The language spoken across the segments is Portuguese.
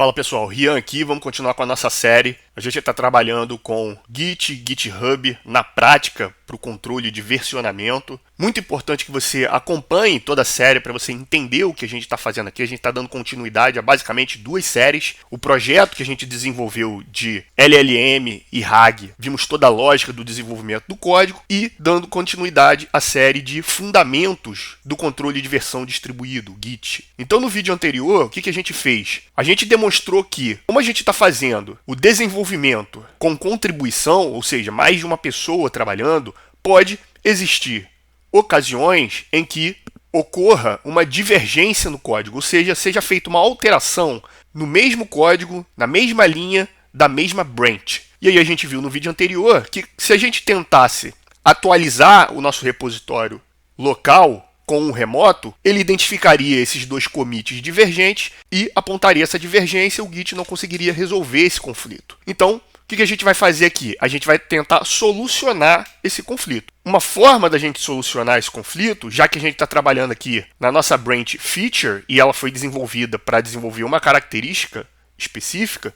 Fala pessoal, Rian aqui, vamos continuar com a nossa série. A gente está trabalhando com Git, GitHub na prática para o controle de versionamento. Muito importante que você acompanhe toda a série para você entender o que a gente está fazendo aqui. A gente está dando continuidade a basicamente duas séries. O projeto que a gente desenvolveu de LLM e RAG, vimos toda a lógica do desenvolvimento do código e dando continuidade à série de fundamentos do controle de versão distribuído, Git. Então no vídeo anterior, o que a gente fez? A gente demonstrou que, como a gente está fazendo o desenvolvimento com contribuição, ou seja, mais de uma pessoa trabalhando, pode existir ocasiões em que ocorra uma divergência no código, ou seja feita uma alteração no mesmo código, na mesma linha, da mesma branch. E aí a gente viu no vídeo anterior que se a gente tentasse atualizar o nosso repositório local com um remoto, ele identificaria esses dois commits divergentes e apontaria essa divergência e o Git não conseguiria resolver esse conflito. Então, o que a gente vai fazer aqui? A gente vai tentar solucionar esse conflito. Uma forma da gente solucionar esse conflito, já que a gente está trabalhando aqui na nossa branch feature e ela foi desenvolvida para desenvolver uma característica específica,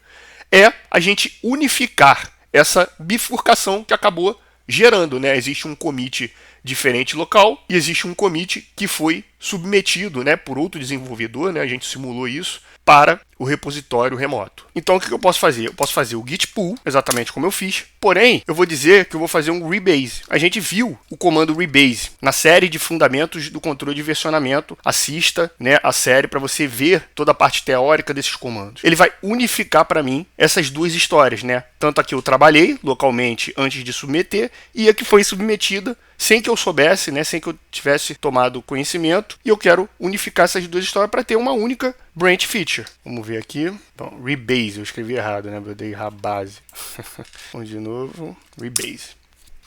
é a gente unificar essa bifurcação que acabou gerando, né? Existe um commit diferente local e existe um commit que foi submetido, né, por outro desenvolvedor, né? A gente simulou isso para o repositório remoto. Então, o que eu posso fazer? Eu posso fazer o git pull, exatamente como eu fiz, porém, eu vou dizer que eu vou fazer um rebase. A gente viu o comando rebase na série de fundamentos do controle de versionamento. Assista, né, a série para você ver toda a parte teórica desses comandos. Ele vai unificar para mim essas duas histórias, né? Tanto a que eu trabalhei localmente antes de submeter e a que foi submetida sem que eu soubesse, né, sem que eu tivesse tomado conhecimento, e eu quero unificar essas duas histórias para ter uma única branch feature. Vamos ver aqui. Então, rebase, eu escrevi errado, né? Eu dei rabase. Vamos de novo. Rebase.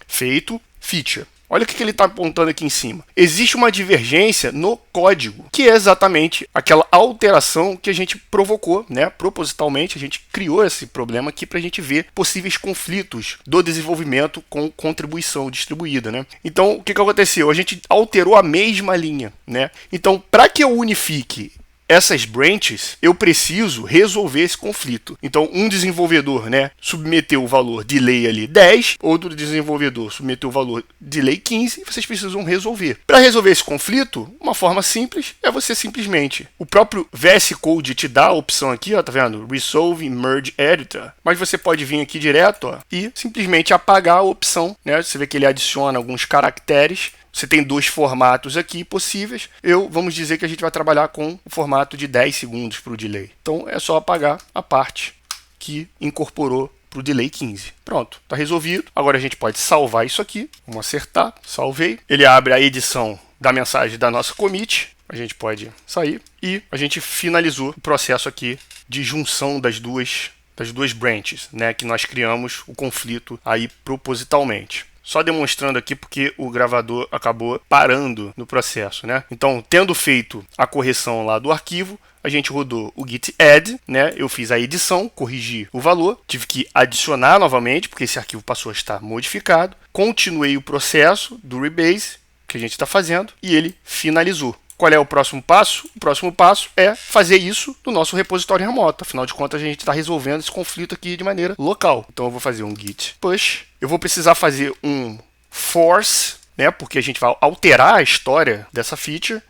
Feito. Feature. Olha o que ele está apontando aqui em cima. Existe uma divergência no código, que é exatamente aquela alteração que a gente provocou, né? Propositalmente, a gente criou esse problema aqui para a gente ver possíveis conflitos do desenvolvimento com contribuição distribuída, né? Então, o que aconteceu? A gente alterou a mesma linha, né? Então, para que eu unifique essas branches, eu preciso resolver esse conflito. Então, um desenvolvedor, né, submeteu o valor delay ali 10, outro desenvolvedor submeteu o valor delay 15, e vocês precisam resolver. Para resolver esse conflito, uma forma simples é você simplesmente... O próprio VS Code te dá a opção aqui, ó, tá vendo? Resolve Merge Editor. Mas você pode vir aqui direto, ó, e simplesmente apagar a opção, né? Você vê que ele adiciona alguns caracteres. Você tem dois formatos aqui possíveis. Vamos dizer que a gente vai trabalhar com o formato de 10 segundos para o delay. Então, é só apagar a parte que incorporou para o delay 15. Pronto, está resolvido. Agora a gente pode salvar isso aqui. Vamos acertar. Salvei. Ele abre a edição da mensagem da nossa commit. A gente pode sair. E a gente finalizou o processo aqui de junção das duas branches, né, que nós criamos o conflito aí propositalmente. Só demonstrando aqui porque o gravador acabou parando no processo, né? Então, tendo feito a correção lá do arquivo, a gente rodou o git add, né? Eu fiz a edição, corrigi o valor, tive que adicionar novamente, porque esse arquivo passou a estar modificado. Continuei o processo do rebase que a gente está fazendo e ele finalizou. Qual é o próximo passo? O próximo passo é fazer isso no nosso repositório remoto. Afinal de contas, a gente está resolvendo esse conflito aqui de maneira local. Então, eu vou fazer um git push. Eu vou precisar fazer um force, né? Porque a gente vai alterar a história dessa feature.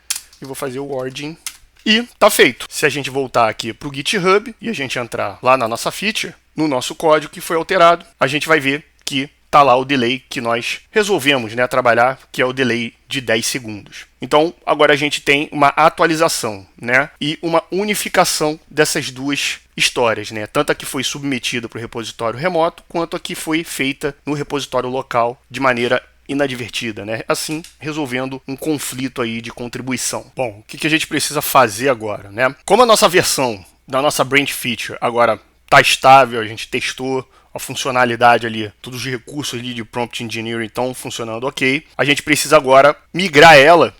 E vou fazer o origin. E tá feito. Se a gente voltar aqui para o GitHub e a gente entrar lá na nossa feature, no nosso código que foi alterado, a gente vai ver que está lá o delay que nós resolvemos, né, trabalhar, que é o delay de 10 segundos. Então, agora a gente tem uma atualização, né, e uma unificação dessas duas histórias, né, tanto a que foi submetida para o repositório remoto, quanto a que foi feita no repositório local de maneira inadvertida, né, assim resolvendo um conflito aí de contribuição. Bom, o que a gente precisa fazer agora, né? Como a nossa versão da nossa branch feature agora está estável, a gente testou a funcionalidade ali, todos os recursos ali de prompt engineering estão funcionando ok. A gente precisa agora migrar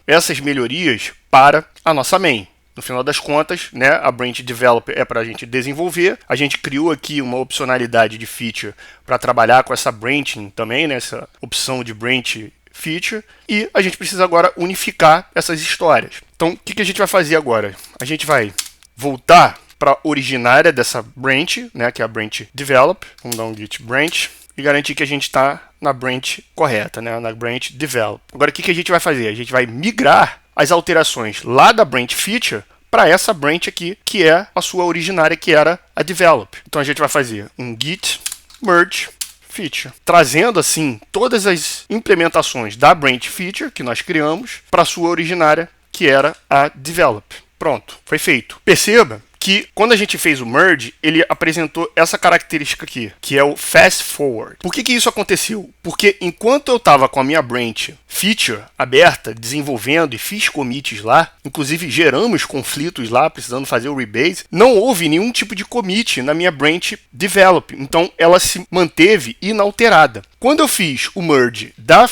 essas melhorias para a nossa main. No final das contas, né, a branch developer é para a gente desenvolver. A gente criou aqui uma opcionalidade de feature para trabalhar com essa branching também, né, essa opção de branch feature. E a gente precisa agora unificar essas histórias. Então, o que a gente vai fazer agora? A gente vai voltar para a originária dessa branch, né, que é a branch develop. Vamos dar um git branch e garantir que a gente está na branch correta, né, na branch develop. Agora, o que a gente vai fazer? A gente vai migrar as alterações lá da branch feature para essa branch aqui, que é a sua originária, que era a develop. Então a gente vai fazer um git merge feature, trazendo assim todas as implementações da branch feature que nós criamos para a sua originária, que era a develop. Pronto, foi feito. Perceba que quando a gente fez o merge, ele apresentou essa característica aqui, que é o fast forward. Por que isso aconteceu? Porque enquanto eu estava com a minha branch feature aberta, desenvolvendo e fiz commits lá, inclusive geramos conflitos lá, precisando fazer o rebase, não houve nenhum tipo de commit na minha branch develop. Então ela se manteve inalterada. Quando eu fiz o merge da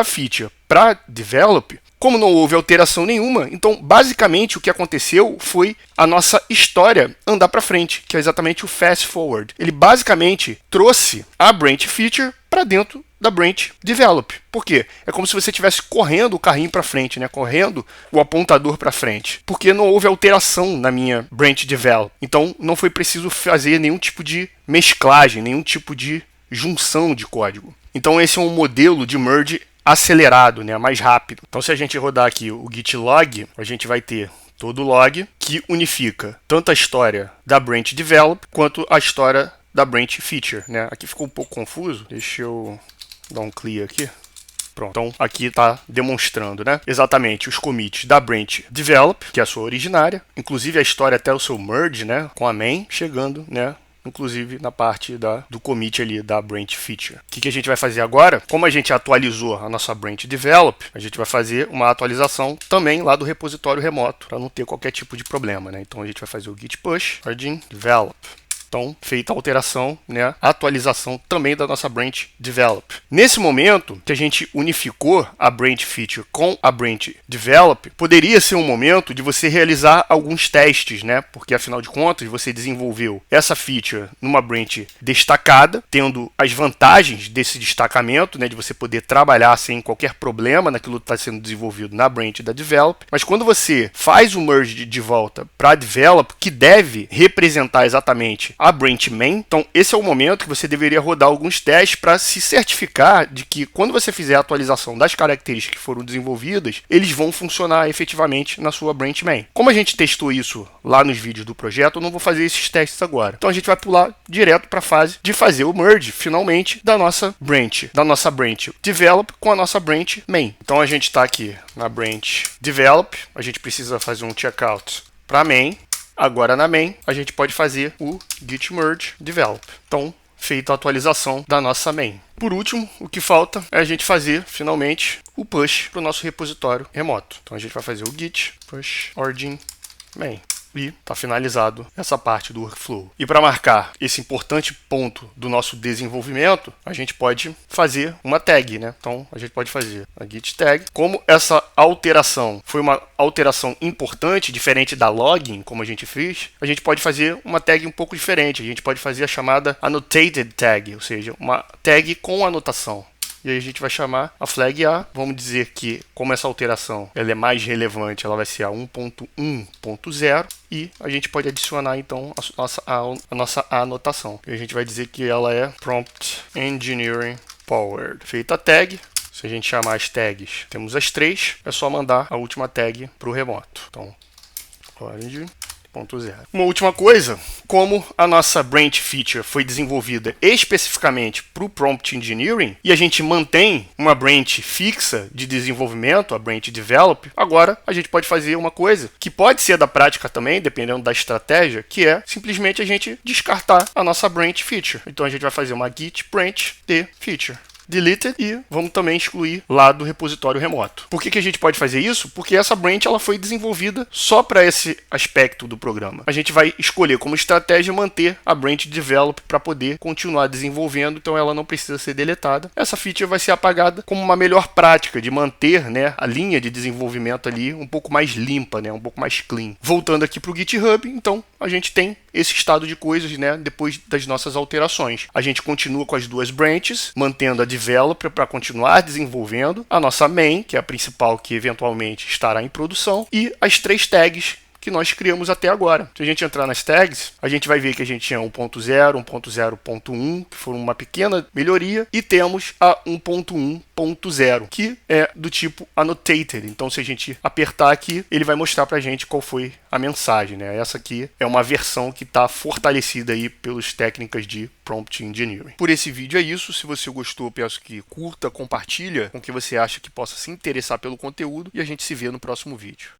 feature para develop, como não houve alteração nenhuma, então basicamente o que aconteceu foi a nossa história andar para frente, que é exatamente o fast forward. Ele basicamente trouxe a branch feature para dentro da branch develop. Por quê? É como se você estivesse correndo o carrinho para frente, né? Correndo o apontador para frente, porque não houve alteração na minha branch develop. Então não foi preciso fazer nenhum tipo de mesclagem, nenhum tipo de junção de código. Então esse é um modelo de merge acelerado, né, mais rápido. Então se a gente rodar aqui o git log, a gente vai ter todo o log que unifica tanto a história da branch develop quanto a história da branch feature, né? Aqui ficou um pouco confuso. Deixa eu dar um clear aqui. Pronto. Então aqui está demonstrando, né, exatamente os commits da branch develop, que é a sua originária, inclusive a história até o seu merge, né, com a main, chegando, né, inclusive na parte do commit ali da branch feature. O que a gente vai fazer agora? Como a gente atualizou a nossa branch develop, a gente vai fazer uma atualização também lá do repositório remoto, para não ter qualquer tipo de problema, né? Então a gente vai fazer o git push origin develop. Então, feita a alteração, né, a atualização também da nossa branch develop. Nesse momento que a gente unificou a branch feature com a branch develop, poderia ser um momento de você realizar alguns testes, né? Porque afinal de contas você desenvolveu essa feature numa branch destacada, tendo as vantagens desse destacamento, né, de você poder trabalhar sem qualquer problema naquilo que está sendo desenvolvido na branch da develop. Mas quando você faz o merge de volta para a develop, que deve representar exatamente a branch main, então esse é o momento que você deveria rodar alguns testes para se certificar de que quando você fizer a atualização das características que foram desenvolvidas, eles vão funcionar efetivamente na sua branch main. Como a gente testou isso lá nos vídeos do projeto, eu não vou fazer esses testes agora. Então a gente vai pular direto para a fase de fazer o merge, finalmente, da nossa branch develop com a nossa branch main. Então a gente está aqui na branch develop, a gente precisa fazer um checkout para main. Agora na main, a gente pode fazer o git merge develop. Então, feita a atualização da nossa main. Por último, o que falta é a gente fazer, finalmente, o push para o nosso repositório remoto. Então, a gente vai fazer o git push origin main. E está finalizado essa parte do workflow. E para marcar esse importante ponto do nosso desenvolvimento, a gente pode fazer uma tag, né? Então a gente pode fazer a git tag. Como essa alteração foi uma alteração importante, diferente da login, como a gente fez, a gente pode fazer uma tag um pouco diferente. A gente pode fazer a chamada annotated tag, ou seja, uma tag com anotação. E aí a gente vai chamar a flag A. Vamos dizer que, como essa alteração ela é mais relevante, ela vai ser a 1.1.0. E a gente pode adicionar, então, a nossa anotação. E a gente vai dizer que ela é Prompt Engineering Powered. Feita a tag, se a gente chamar as tags, temos as três. É só mandar a última tag para o remoto. Então, origin. Uma última coisa, como a nossa branch feature foi desenvolvida especificamente para o Prompt Engineering e a gente mantém uma branch fixa de desenvolvimento, a branch develop, agora a gente pode fazer uma coisa que pode ser da prática também, dependendo da estratégia, que é simplesmente a gente descartar a nossa branch feature. Então a gente vai fazer uma git branch de feature. Deleted e vamos também excluir lá do repositório remoto. Por que a gente pode fazer isso? Porque essa branch ela foi desenvolvida só para esse aspecto do programa. A gente vai escolher como estratégia manter a branch develop para poder continuar desenvolvendo, então ela não precisa ser deletada. Essa feature vai ser apagada como uma melhor prática de manter, né, a linha de desenvolvimento ali um pouco mais limpa, né, um pouco mais clean. Voltando aqui para o GitHub, então a gente tem esse estado de coisas, né, depois das nossas alterações. A gente continua com as duas branches, mantendo a developer para continuar desenvolvendo, a nossa main, que é a principal que eventualmente estará em produção, e as três tags que nós criamos até agora. Se a gente entrar nas tags, a gente vai ver que a gente tinha 1.0, 1.0.1, que foram uma pequena melhoria, e temos a 1.1.0, que é do tipo annotated. Então, se a gente apertar aqui, ele vai mostrar para a gente qual foi a mensagem, né? Essa aqui é uma versão que está fortalecida aí pelas técnicas de Prompt Engineering. Por esse vídeo é isso. Se você gostou, peço que curta, compartilha com quem você acha que possa se interessar pelo conteúdo e a gente se vê no próximo vídeo.